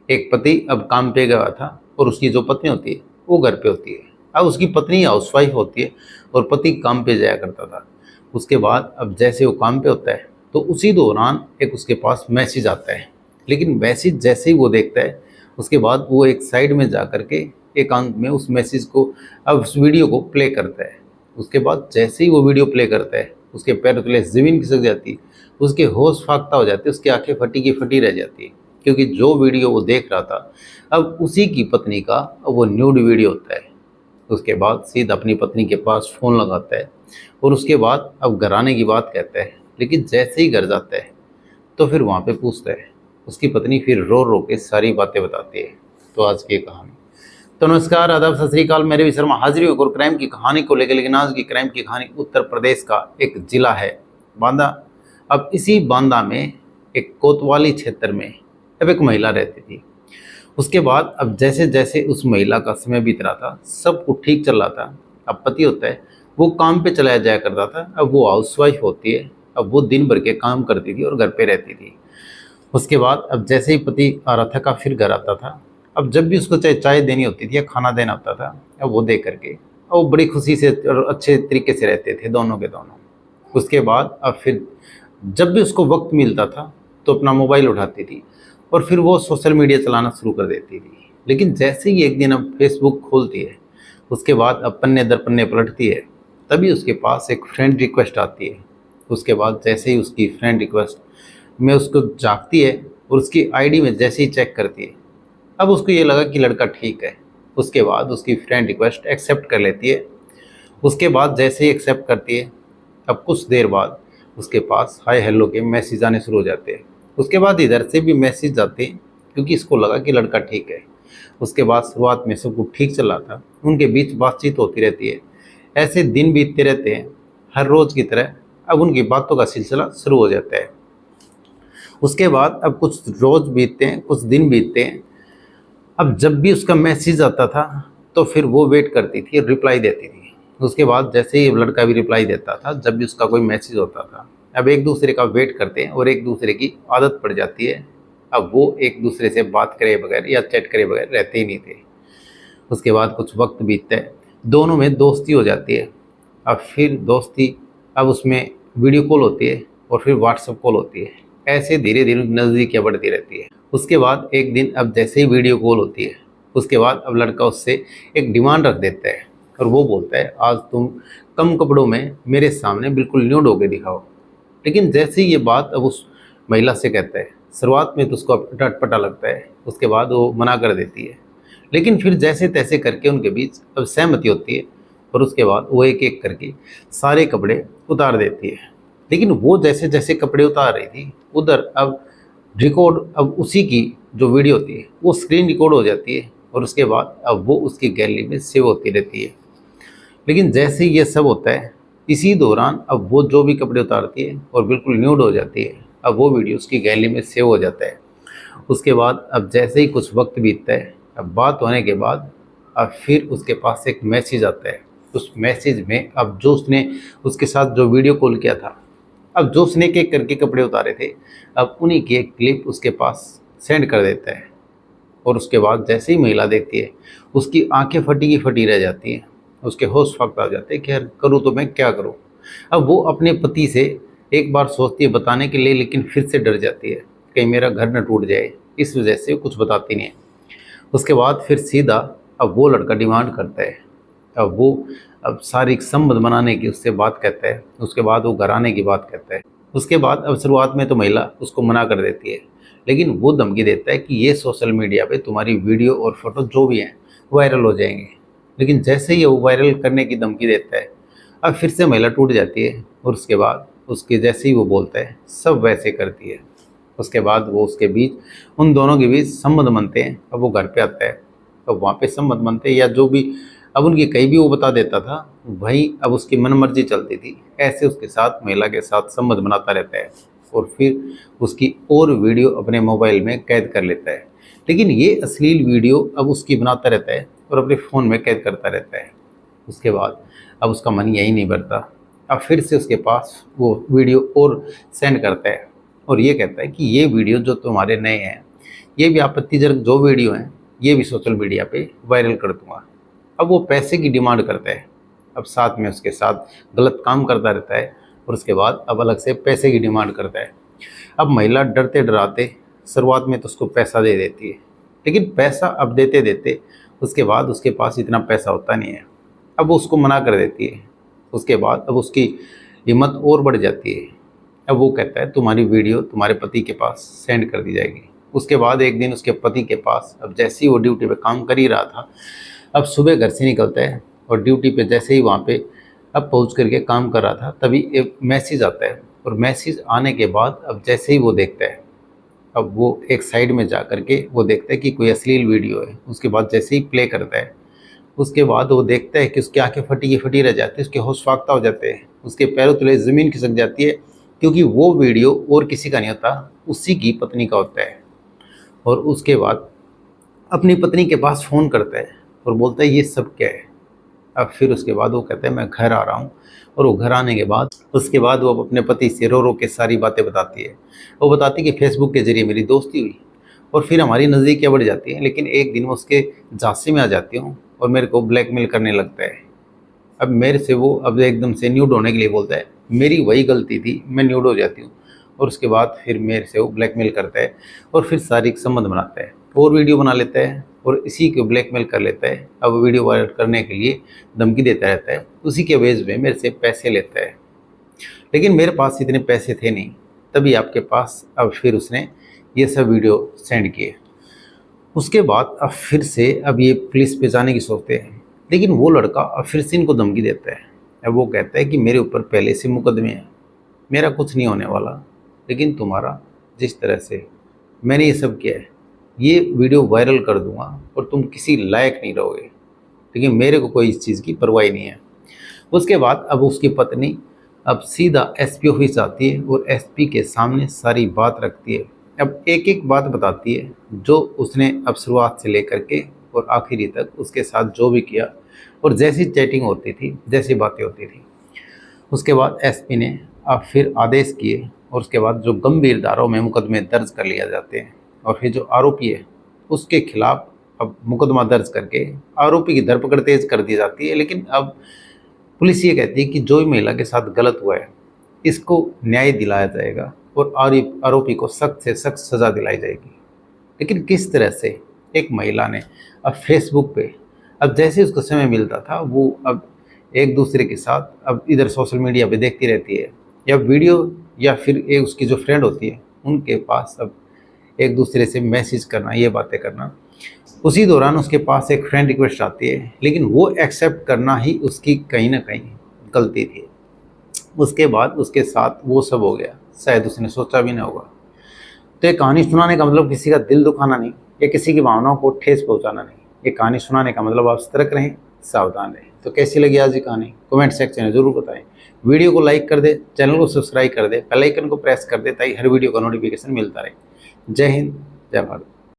एक पति अब काम पे गया था और उसकी जो पत्नी होती है वो घर पे होती है। अब उसकी पत्नी हाउसवाइफ होती है और पति काम पे जाया करता था। उसके बाद अब जैसे वो काम पे होता है तो उसी दौरान एक उसके पास मैसेज आता है। लेकिन मैसेज जैसे ही वो देखता है उसके बाद वो एक साइड में जा कर के एकांत में उस मैसेज को, अब उस वीडियो को प्ले करता है। उसके बाद जैसे ही वो वीडियो प्ले करता है उसके पैरों तले ज़मीन खिसक जाती है, उसके होश फाख्ता हो जाते हैं, उसकी आंखें फटी की फटी रह जाती है, क्योंकि जो वीडियो वो देख रहा था अब उसी की पत्नी का वो न्यूड वीडियो होता है। उसके बाद सीधा अपनी पत्नी के पास फ़ोन लगाता है और उसके बाद अब घर आने की बात कहता है। लेकिन जैसे ही घर जाता है तो फिर वहाँ पे पूछता है, उसकी पत्नी फिर रो रो के सारी बातें बताती है। तो आज की कहानी, तो नमस्कार, आदाब, सत श्री अकाल। मेरे भी शर्मा हाजिर हुई और क्राइम की कहानी को लेकर। लेकिन आज की क्राइम की कहानी उत्तर प्रदेश का एक ज़िला है बांदा। अब इसी बांदा में एक कोतवाली क्षेत्र में अब एक महिला रहती थी। उसके बाद अब जैसे जैसे उस महिला का समय बीत रहा था सब कुछ ठीक चल रहा था। अब पति होता है वो काम पे चलाया जाया करता था, अब वो हाउसवाइफ होती है, अब वो दिन भर के काम करती थी और घर पे रहती थी। उसके बाद अब जैसे ही पति आ रहा था का फिर घर आता था, अब जब भी उसको चाहे चाय देनी होती थी या खाना देना होता था अब वो दे करके अब वो बड़ी खुशी से और अच्छे तरीके से रहते थे दोनों के दोनों। उसके बाद अब फिर जब भी उसको वक्त मिलता था तो अपना मोबाइल उठाती थी और फिर वो सोशल मीडिया चलाना शुरू कर देती थी। लेकिन जैसे ही एक दिन अब फेसबुक खोलती है उसके बाद अब पन्ने दर पन्ने पलटती है, तभी उसके पास एक फ्रेंड रिक्वेस्ट आती है। उसके बाद जैसे ही उसकी फ्रेंड रिक्वेस्ट में उसको झांकती है और उसकी आईडी में जैसे ही चेक करती है अब उसको ये लगा कि लड़का ठीक है। उसके बाद उसकी फ्रेंड रिक्वेस्ट एक्सेप्ट कर लेती है। उसके बाद जैसे ही एक्सेप्ट करती है अब कुछ देर बाद उसके पास हाय हेलो के मैसेज आने शुरू हो जाते हैं। उसके बाद इधर से भी मैसेज आते हैं क्योंकि इसको लगा कि लड़का ठीक है। उसके बाद शुरुआत में सब कुछ ठीक चल रहा था, उनके बीच बातचीत होती रहती है। ऐसे दिन बीतते रहते हैं हर रोज़ की तरह। अब उनकी बातों का सिलसिला शुरू हो जाता है। उसके बाद अब कुछ रोज़ बीतते हैं, कुछ दिन बीतते हैं। अब जब भी उसका मैसेज आता था तो फिर वो वेट करती थी, रिप्लाई देती थी। उसके बाद जैसे ही लड़का भी रिप्लाई देता था जब भी उसका कोई मैसेज होता था, अब एक दूसरे का वेट करते हैं और एक दूसरे की आदत पड़ जाती है। अब वो एक दूसरे से बात करे बगैर या चैट करे बगैर रहते ही नहीं थे। उसके बाद कुछ वक्त बीतता है, दोनों में दोस्ती हो जाती है। अब फिर दोस्ती, अब उसमें वीडियो कॉल होती है और फिर व्हाट्सएप कॉल होती है। ऐसे धीरे धीरे नज़दीकियाँ बढ़ती रहती है। उसके बाद एक दिन अब जैसे ही वीडियो कॉल होती है उसके बाद अब लड़का उससे एक डिमांड रख देता है और वो बोलता है आज तुम कम कपड़ों में मेरे सामने बिल्कुल न्यूड होके दिखाओ। लेकिन जैसे ही ये बात अब उस महिला से कहता है, शुरुआत में तो उसको अटपटा लगता है, उसके बाद वो मना कर देती है। लेकिन फिर जैसे तैसे करके उनके बीच अब सहमति होती है और उसके बाद वो एक एक करके सारे कपड़े उतार देती है। लेकिन वो जैसे जैसे कपड़े उतार रही थी उधर अब रिकॉर्ड, अब उसी की जो वीडियो होती है वो स्क्रीन रिकॉर्ड हो जाती है और उसके बाद अब वो उसकी गैलरी में सेव होती रहती है। लेकिन जैसे ही ये सब होता है इसी दौरान अब वो जो भी कपड़े उतारती है और बिल्कुल न्यूड हो जाती है, अब वो वीडियो उसकी गैलरी में सेव हो जाता है। उसके बाद अब जैसे ही कुछ वक्त बीतता है, अब बात होने के बाद अब फिर उसके पास एक मैसेज आता है। उस मैसेज में अब जो उसने उसके साथ जो वीडियो कॉल किया था, अब जो उसने एक एक करके कपड़े उतारे थे, अब उन्हीं की एक क्लिप उसके पास सेंड कर देता है। और उसके बाद जैसे ही महिला देखती है उसकी आंखें फटी की फटी रह जाती हैं, उसके होश फक्त आ जाते हैं कि यार करूँ तो मैं क्या करूँ। अब वो अपने पति से एक बार सोचती है बताने के लिए, लेकिन फिर से डर जाती है कहीं मेरा घर न टूट जाए, इस वजह से कुछ बताती नहीं है। उसके बाद फिर सीधा अब वो लड़का डिमांड करता है। अब वो अब शारीरिक संबंध बनाने की उससे बात कहता है। उसके बाद वो घर आने की बात कहता है। उसके बाद अब शुरुआत में तो महिला उसको मना कर देती है, लेकिन वो धमकी देता है कि ये सोशल मीडिया पे तुम्हारी वीडियो और फोटो जो भी हैं वायरल हो जाएंगे। लेकिन जैसे ही वो वायरल करने की धमकी देता है अब फिर से महिला टूट जाती है और उसके बाद उसके जैसे ही वो बोलता है सब वैसे करती है। उसके बाद वो उसके बीच, उन दोनों के बीच संबंध बनते हैं। अब वो घर पे आता है तो वहाँ पे संबंध बनते हैं या जो भी अब उनकी कहीं भी वो बता देता था वहीं अब उसकी मनमर्जी चलती थी। ऐसे उसके साथ, महिला के साथ संबंध बनाता रहता है और फिर उसकी और वीडियो अपने मोबाइल में कैद कर लेता है। लेकिन ये अश्लील वीडियो अब उसकी बनाता रहता है और अपने फ़ोन में कैद करता रहता है। उसके बाद अब उसका मन यही नहीं भरता, अब फिर से उसके पास वो वीडियो और सेंड करता है और ये कहता है कि ये वीडियो जो तुम्हारे नए हैं ये भी आपत्तिजनक जो वीडियो हैं ये भी सोशल मीडिया पे वायरल कर दूंगा। अब वो पैसे की डिमांड करता है, अब साथ में उसके साथ गलत काम करता रहता है और उसके बाद अब अलग से पैसे की डिमांड करता है। अब महिला डरते डराते शुरुआत में तो उसको पैसा दे देती है, लेकिन पैसा अब देते देते उसके बाद उसके पास इतना पैसा होता नहीं है। अब वो उसको मना कर देती है। उसके बाद अब उसकी हिम्मत और बढ़ जाती है। अब वो कहता है तुम्हारी वीडियो तुम्हारे पति के पास सेंड कर दी जाएगी। उसके बाद एक दिन उसके पति के पास, अब जैसे ही वो ड्यूटी पे काम कर ही रहा था, अब सुबह घर से निकलता है और ड्यूटी पे जैसे ही वहाँ पे अब पहुँच करके काम कर रहा था, तभी एक मैसेज आता है। और मैसेज आने के बाद अब जैसे ही वो देखता है, अब वो एक साइड में जा कर के वो देखता है कि कोई अश्लील वीडियो है। उसके बाद जैसे ही प्ले करता है, उसके बाद वो देखता है कि उसकी आंखें फटी की फटी रह जाती है, उसके होश फाख्ता हो जाते हैं, उसके पैरों तले ज़मीन खिसक जाती है, क्योंकि वो वीडियो और किसी का नहीं होता, उसी की पत्नी का होता है। और उसके बाद अपनी पत्नी के पास फ़ोन करता है और बोलता है ये सब क्या है। अब फिर उसके बाद वो कहता है मैं घर आ रहा हूँ। और वो घर आने के बाद उसके बाद वो अपने पति से रो रो के सारी बातें बताती है। वो बताती है कि फेसबुक के ज़रिए मेरी दोस्ती हुई और फिर हमारी नज़दीकियाँ बढ़ जाती हैं, लेकिन एक दिन वो उसके झांसे में आ जाती हूँ और मेरे को ब्लैकमेल करने लगता है। अब मेरे से वो अब एकदम से न्यूड होने के लिए बोलता है, मेरी वही गलती थी, मैं न्यूड हो जाती हूँ। और उसके बाद फिर मेरे से वो ब्लैकमेल करता है और फिर शारीरिक संबंध बनाता है और वीडियो बना लेता है और इसी को ब्लैकमेल कर लेता है। अब वीडियो वायरल करने के लिए धमकी देता रहता है, उसी के एवज में मेरे से पैसे लेता है। लेकिन मेरे पास इतने पैसे थे नहीं, तभी आपके पास अब फिर उसने ये सब वीडियो सेंड किए। उसके बाद अब फिर से अब ये पुलिस पे जाने की सोचते हैं, लेकिन वो लड़का अब फिर से इनको धमकी देता है। अब वो कहता है कि मेरे ऊपर पहले से मुकदमे हैं, मेरा कुछ नहीं होने वाला, लेकिन तुम्हारा जिस तरह से मैंने ये सब किया है, ये वीडियो वायरल कर दूंगा और तुम किसी लायक नहीं रहोगे, लेकिन मेरे को कोई इस चीज़ की परवाह नहीं है। उसके बाद अब उसकी पत्नी अब सीधा एसपी ऑफिस आती है और एसपी के सामने सारी बात रखती है। अब एक एक बात बताती है जो उसने अब शुरुआत से लेकर के और आखिरी तक उसके साथ जो भी किया और जैसी चैटिंग होती थी, जैसी बातें होती थी। उसके बाद एसपी ने अब फिर आदेश किए और उसके बाद जो गंभीर धाराओं में मुकदमे दर्ज कर लिया जाते हैं और फिर जो आरोपी है उसके खिलाफ अब मुकदमा दर्ज करके आरोपी की धरपकड़ तेज कर दी जाती है। लेकिन अब पुलिस ये कहती है कि जो भी महिला के साथ गलत हुआ है इसको न्याय दिलाया जाएगा और आरोपी को सख्त से सख्त सज़ा दिलाई जाएगी। लेकिन किस तरह से एक महिला ने अब फेसबुक पे अब जैसे उसको समय मिलता था वो अब एक दूसरे के साथ अब इधर सोशल मीडिया पे देखती रहती है या वीडियो, या फिर एक उसकी जो फ्रेंड होती है उनके पास अब एक दूसरे से मैसेज करना, ये बातें करना। उसी दौरान उसके पास एक फ्रेंड रिक्वेस्ट आती है, लेकिन वो एक्सेप्ट करना ही उसकी कहीं ना कहीं गलती थी। उसके बाद उसके साथ वो सब हो गया, शायद उसने सोचा भी ना होगा। तो ये कहानी सुनाने का मतलब किसी का दिल दुखाना नहीं, या किसी की भावनाओं को ठेस पहुंचाना नहीं। ये कहानी सुनाने का मतलब आप सतर्क रहें, सावधान रहें। तो कैसी लगी आज की कहानी कमेंट सेक्शन में ज़रूर बताएं। वीडियो को लाइक कर दे, चैनल को सब्सक्राइब कर दे, बेल आइकन को प्रेस कर दे ताकि हर वीडियो का नोटिफिकेशन मिलता रहे। जय हिंद, जय भारत।